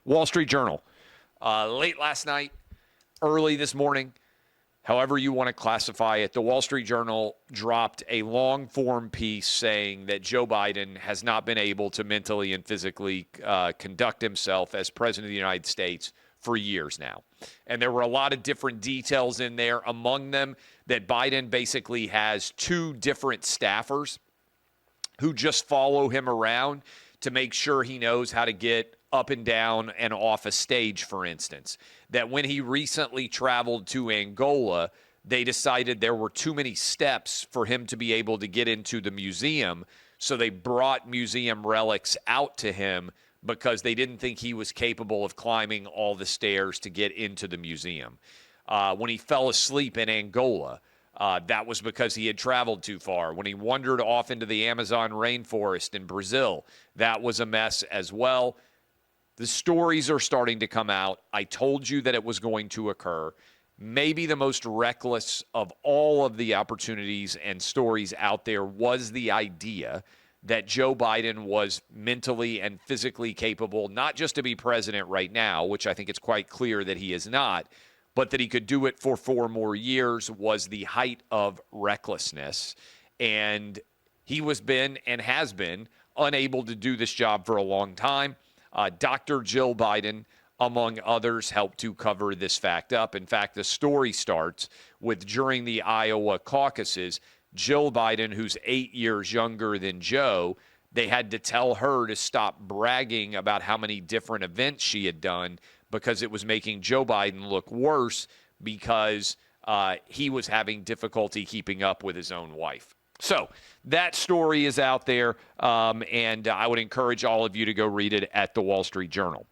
Wall Street Journal. Late last night, early this morning, however you want to classify it, the Wall Street Journal dropped a long-form piece saying that Joe Biden has not been able to mentally and physically conduct himself as president of the United States for years now. And there were a lot of different details in there, among them that Biden basically has two different staffers who just follow him around to make sure he knows how to get up and down and off a stage, for instance. That when he recently traveled to Angola, they decided there were too many steps for him to be able to get into the museum, so they brought museum relics out to him because they didn't think he was capable of climbing all the stairs to get into the museum. When he fell asleep in Angola, that was because he had traveled too far. When he wandered off into the Amazon rainforest in Brazil, that was a mess as well. The stories are starting to come out. I told you that it was going to occur. Maybe the most reckless of all of the opportunities and stories out there was the idea that Joe Biden was mentally and physically capable, not just to be president right now, which I think it's quite clear that he is not, but that he could do it for 4 more years was the height of recklessness. And he has been unable to do this job for a long time. Dr. Jill Biden, among others, helped to cover this fact up. In fact, the story starts with during the Iowa caucuses, Jill Biden, who's 8 years younger than Joe, they had to tell her to stop bragging about how many different events she had done because it was making Joe Biden look worse because he was having difficulty keeping up with his own wife. So that story is out there, and I would encourage all of you to go read it at the Wall Street Journal.